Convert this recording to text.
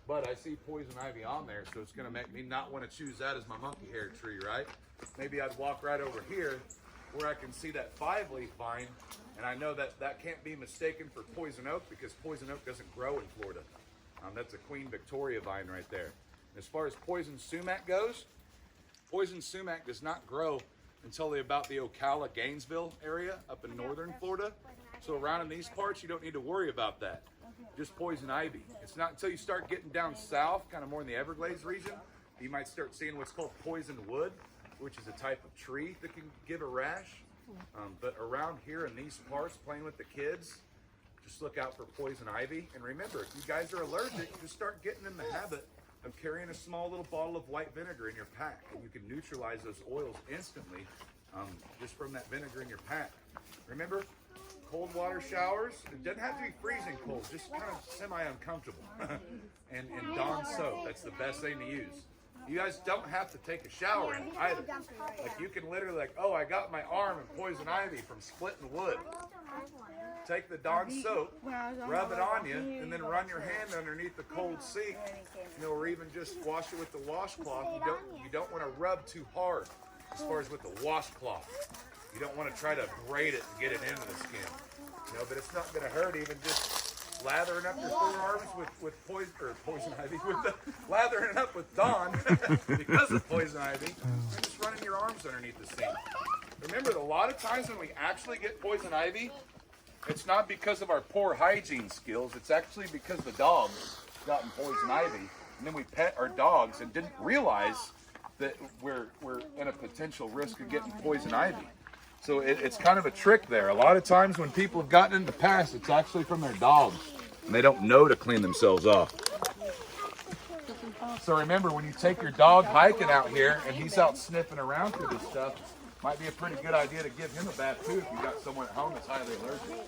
but I see poison ivy on there, so it's gonna make me not want to choose that as my monkey hair tree, right? Maybe I'd walk right over here where I can see that 5-leaf vine, and I know that that can't be mistaken for poison oak because poison oak doesn't grow in Florida. That's a Queen Victoria vine right there. As far as poison sumac goes, poison sumac does not grow until about the Ocala, Gainesville area up in northern Florida. So around in these parts, you don't need to worry about that. Just poison ivy. It's not until you start getting down south, kind of more in the Everglades region, you might start seeing what's called poison wood, which is a type of tree that can give a rash. But around here in these parts, playing with the kids, just look out for poison ivy. And remember, if you guys are allergic, just start getting in the habit of carrying a small little bottle of white vinegar in your pack, and you can neutralize those oils instantly just from that vinegar in your pack. Remember, cold water showers, it doesn't have to be freezing cold, just kind of semi-uncomfortable. and Dawn soap, that's the best thing to use. You guys don't have to take a shower in it either. Like you can literally like, oh, I got my arm in poison ivy from splitting wood. Take the Dawn soap, rub it on you, and then run your hand underneath the cold sink, or even just wash it with the washcloth. You don't want to rub too hard as far as with the washcloth. You don't want to try to braid it and get it into the skin. But it's not going to hurt even just lathering up your forearms with poison ivy, lathering it up with Dawn because of poison ivy, and just running your arms underneath the sink. Remember, a lot of times when we actually get poison ivy, it's not because of our poor hygiene skills. It's actually because the dogs gotten poison ivy, and then we pet our dogs and didn't realize that we're in a potential risk of getting poison ivy. So it's kind of a trick there. A lot of times when people have gotten in the past, it's actually from their dogs, and they don't know to clean themselves off. So remember, when you take your dog hiking out here and he's out sniffing around through this stuff, might be a pretty good idea to give him a bath too if you got someone at home that's highly allergic.